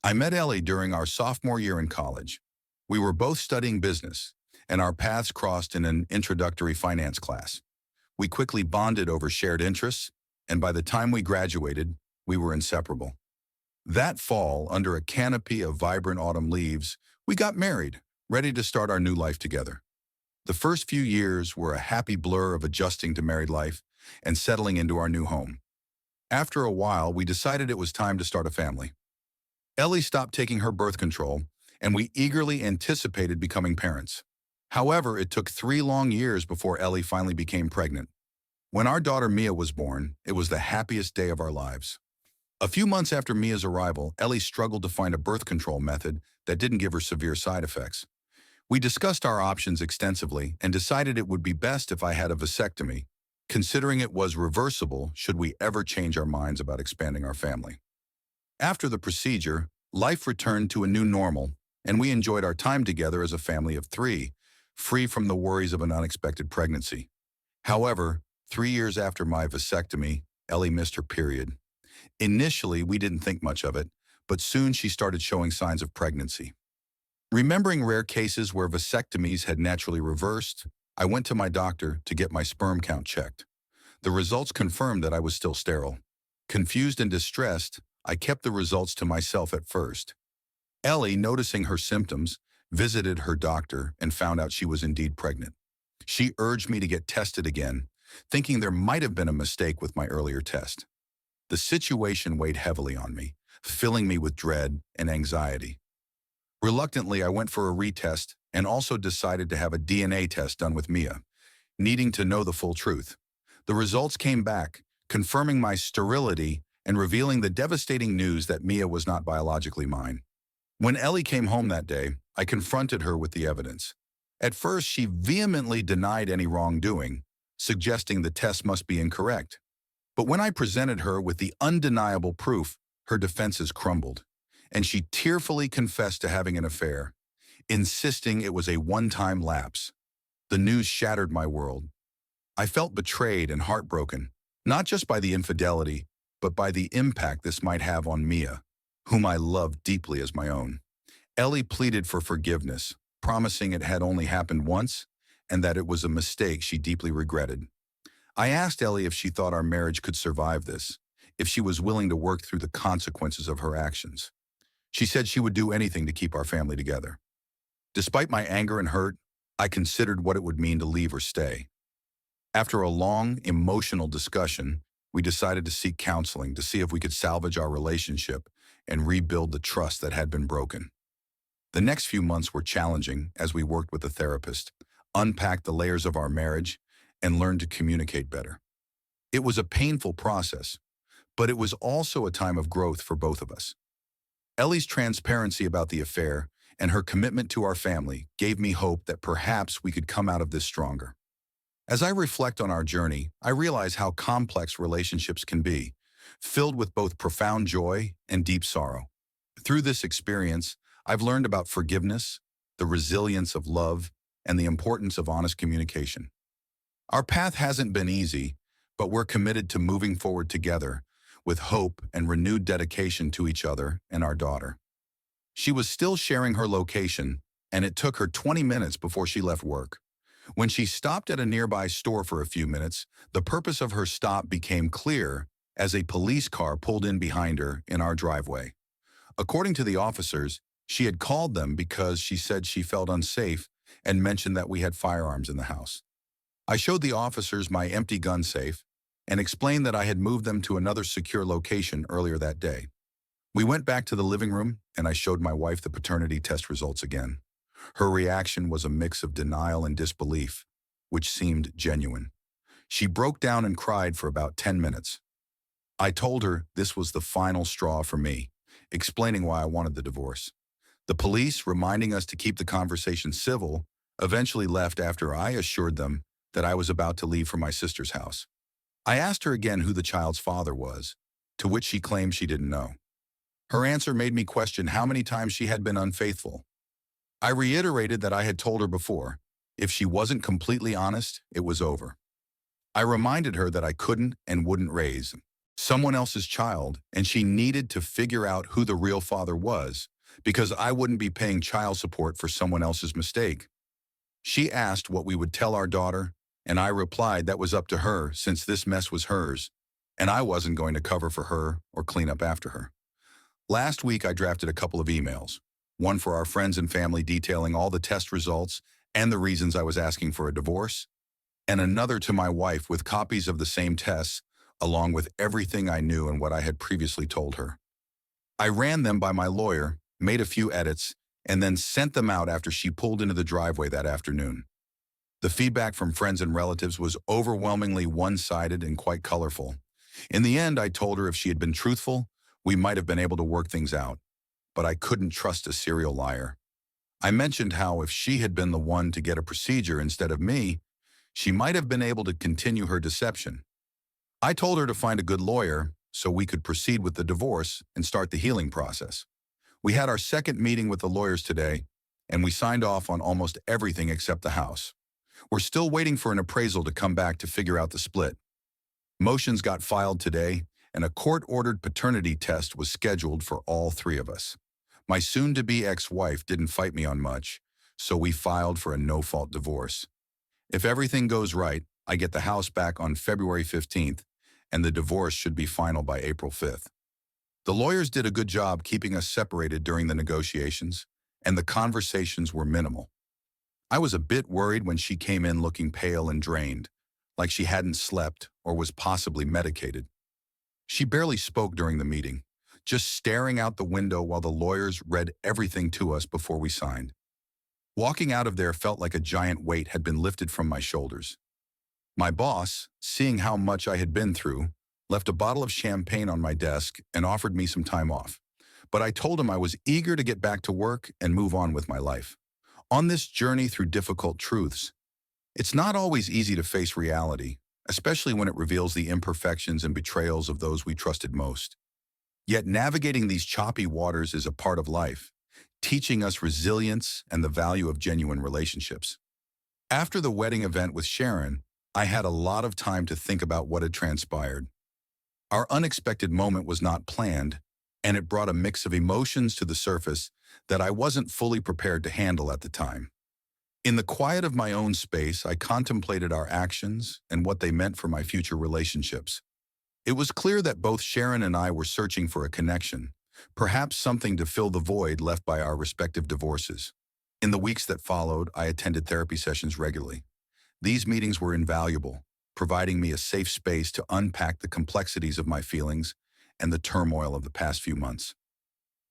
I met Ellie during our sophomore year in college. We were both studying business, and our paths crossed in an introductory finance class. We quickly bonded over shared interests, and by the time we graduated, we were inseparable. That fall, under a canopy of vibrant autumn leaves, we got married, ready to start our new life together. The first few years were a happy blur of adjusting to married life and settling into our new home. After a while, we decided it was time to start a family. Ellie stopped taking her birth control, and we eagerly anticipated becoming parents. However, it took 3 long years before Ellie finally became pregnant. When our daughter Mia was born, it was the happiest day of our lives. A few months after Mia's arrival, Ellie struggled to find a birth control method that didn't give her severe side effects. We discussed our options extensively and decided it would be best if I had a vasectomy, considering it was reversible should we ever change our minds about expanding our family. After the procedure, life returned to a new normal, and we enjoyed our time together as a family of 3, free from the worries of an unexpected pregnancy. However, 3 years after my vasectomy, Ellie missed her period. Initially, we didn't think much of it, but soon she started showing signs of pregnancy. Remembering rare cases where vasectomies had naturally reversed, I went to my doctor to get my sperm count checked. The results confirmed that I was still sterile. Confused and distressed, I kept the results to myself at first. Ellie, noticing her symptoms, visited her doctor and found out she was indeed pregnant. She urged me to get tested again, thinking there might have been a mistake with my earlier test. The situation weighed heavily on me, filling me with dread and anxiety. Reluctantly, I went for a retest and also decided to have a DNA test done with Mia, needing to know the full truth. The results came back, confirming my sterility and revealing the devastating news that Mia was not biologically mine. When Ellie came home that day, I confronted her with the evidence. At first, she vehemently denied any wrongdoing, suggesting the test must be incorrect. But when I presented her with the undeniable proof, her defenses crumbled, and she tearfully confessed to having an affair, insisting it was a one-time lapse. The news shattered my world. I felt betrayed and heartbroken, not just by the infidelity, but by the impact this might have on Mia, whom I loved deeply as my own. Ellie pleaded for forgiveness, promising it had only happened once and that it was a mistake she deeply regretted. I asked Ellie if she thought our marriage could survive this, if she was willing to work through the consequences of her actions. She said she would do anything to keep our family together. Despite my anger and hurt, I considered what it would mean to leave or stay. After a long, emotional discussion, we decided to seek counseling to see if we could salvage our relationship and rebuild the trust that had been broken. The next few months were challenging as we worked with a therapist, unpacked the layers of our marriage, and learned to communicate better. It was a painful process, but it was also a time of growth for both of us. Ellie's transparency about the affair and her commitment to our family gave me hope that perhaps we could come out of this stronger. As I reflect on our journey, I realize how complex relationships can be, filled with both profound joy and deep sorrow. Through this experience, I've learned about forgiveness, the resilience of love, and the importance of honest communication. Our path hasn't been easy, but we're committed to moving forward together with hope and renewed dedication to each other and our daughter. She was still sharing her location, and it took her 20 minutes before she left work. When she stopped at a nearby store for a few minutes, the purpose of her stop became clear as a police car pulled in behind her in our driveway. According to the officers, she had called them because she said she felt unsafe and mentioned that we had firearms in the house. I showed the officers my empty gun safe and explained that I had moved them to another secure location earlier that day. We went back to the living room, and I showed my wife the paternity test results again. Her reaction was a mix of denial and disbelief, which seemed genuine. She broke down and cried for about 10 minutes. I told her this was the final straw for me, explaining why I wanted the divorce. The police, reminding us to keep the conversation civil, eventually left after I assured them that I was about to leave for my sister's house. I asked her again who the child's father was, to which she claimed she didn't know. Her answer made me question how many times she had been unfaithful. I reiterated that I had told her before, if she wasn't completely honest, it was over. I reminded her that I couldn't and wouldn't raise, someone else's child, and she needed to figure out who the real father was because I wouldn't be paying child support for someone else's mistake. She asked what we would tell our daughter, and I replied that was up to her since this mess was hers, and I wasn't going to cover for her or clean up after her. Last week, I drafted a couple of emails, one for our friends and family detailing all the test results and the reasons I was asking for a divorce, and another to my wife with copies of the same tests, along with everything I knew and what I had previously told her. I ran them by my lawyer, made a few edits, and then sent them out after she pulled into the driveway that afternoon. The feedback from friends and relatives was overwhelmingly one-sided and quite colorful. In the end, I told her if she had been truthful, we might have been able to work things out, but I couldn't trust a serial liar. I mentioned how if she had been the one to get a procedure instead of me, she might have been able to continue her deception. I told her to find a good lawyer so we could proceed with the divorce and start the healing process. We had our second meeting with the lawyers today, and we signed off on almost everything except the house. We're still waiting for an appraisal to come back to figure out the split. Motions got filed today, and a court-ordered paternity test was scheduled for all three of us. My soon-to-be ex-wife didn't fight me on much, so we filed for a no-fault divorce. If everything goes right, I get the house back on February 15th, and the divorce should be final by April 5th. The lawyers did a good job keeping us separated during the negotiations, and the conversations were minimal. I was a bit worried when she came in looking pale and drained, like she hadn't slept or was possibly medicated. She barely spoke during the meeting, just staring out the window while the lawyers read everything to us before we signed. Walking out of there felt like a giant weight had been lifted from my shoulders. My boss, seeing how much I had been through, left a bottle of champagne on my desk and offered me some time off. But I told him I was eager to get back to work and move on with my life. On this journey through difficult truths, it's not always easy to face reality, especially when it reveals the imperfections and betrayals of those we trusted most. Yet navigating these choppy waters is a part of life, teaching us resilience and the value of genuine relationships. After the wedding event with Sharon, I had a lot of time to think about what had transpired. Our unexpected moment was not planned, and it brought a mix of emotions to the surface that I wasn't fully prepared to handle at the time. In the quiet of my own space, I contemplated our actions and what they meant for my future relationships. It was clear that both Sharon and I were searching for a connection, perhaps something to fill the void left by our respective divorces. In the weeks that followed, I attended therapy sessions regularly. These meetings were invaluable, providing me a safe space to unpack the complexities of my feelings and the turmoil of the past few months.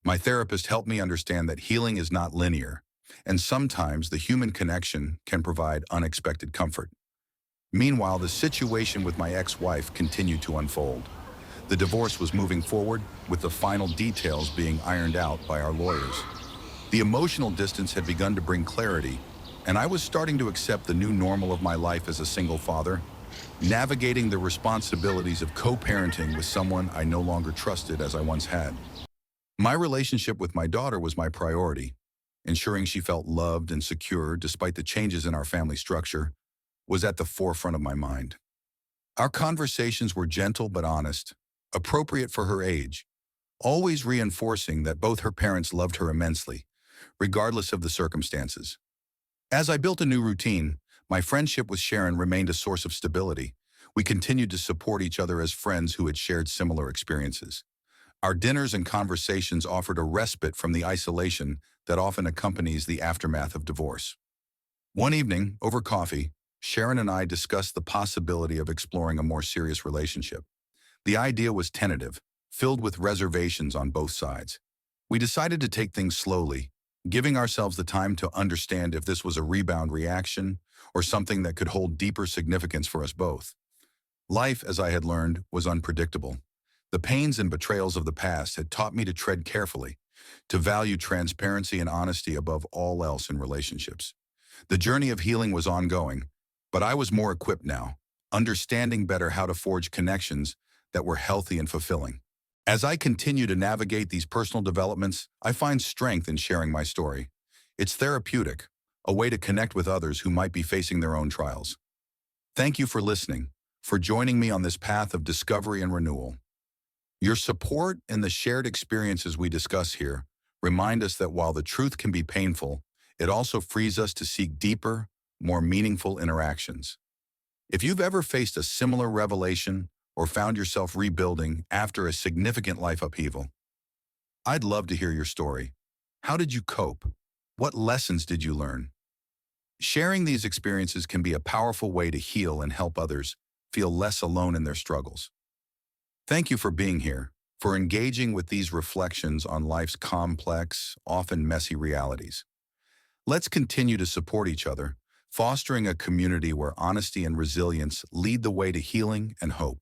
My therapist helped me understand that healing is not linear, and sometimes the human connection can provide unexpected comfort. Meanwhile, the situation with my ex-wife continued to unfold. The divorce was moving forward, with the final details being ironed out by our lawyers. The emotional distance had begun to bring clarity, and I was starting to accept the new normal of my life as a single father, navigating the responsibilities of co-parenting with someone I no longer trusted as I once had. My relationship with my daughter was my priority. Ensuring she felt loved and secure despite the changes in our family structure was at the forefront of my mind. Our conversations were gentle but honest, appropriate for her age, always reinforcing that both her parents loved her immensely, regardless of the circumstances. As I built a new routine, my friendship with Sharon remained a source of stability. We continued to support each other as friends who had shared similar experiences. Our dinners and conversations offered a respite from the isolation that often accompanies the aftermath of divorce. One evening, over coffee, Sharon and I discussed the possibility of exploring a more serious relationship. The idea was tentative, filled with reservations on both sides. We decided to take things slowly, giving ourselves the time to understand if this was a rebound reaction or something that could hold deeper significance for us both. Life, as I had learned, was unpredictable. The pains and betrayals of the past had taught me to tread carefully, to value transparency and honesty above all else in relationships. The journey of healing was ongoing, but I was more equipped now, understanding better how to forge connections that were healthy and fulfilling. As I continue to navigate these personal developments, I find strength in sharing my story. It's therapeutic, a way to connect with others who might be facing their own trials. Thank you for listening, for joining me on this path of discovery and renewal. Your support and the shared experiences we discuss here remind us that while the truth can be painful, it also frees us to seek deeper, more meaningful interactions. If you've ever faced a similar revelation or found yourself rebuilding after a significant life upheaval, I'd love to hear your story. How did you cope? What lessons did you learn? Sharing these experiences can be a powerful way to heal and help others feel less alone in their struggles. Thank you for being here, for engaging with these reflections on life's complex, often messy realities. Let's continue to support each other, fostering a community where honesty and resilience lead the way to healing and hope.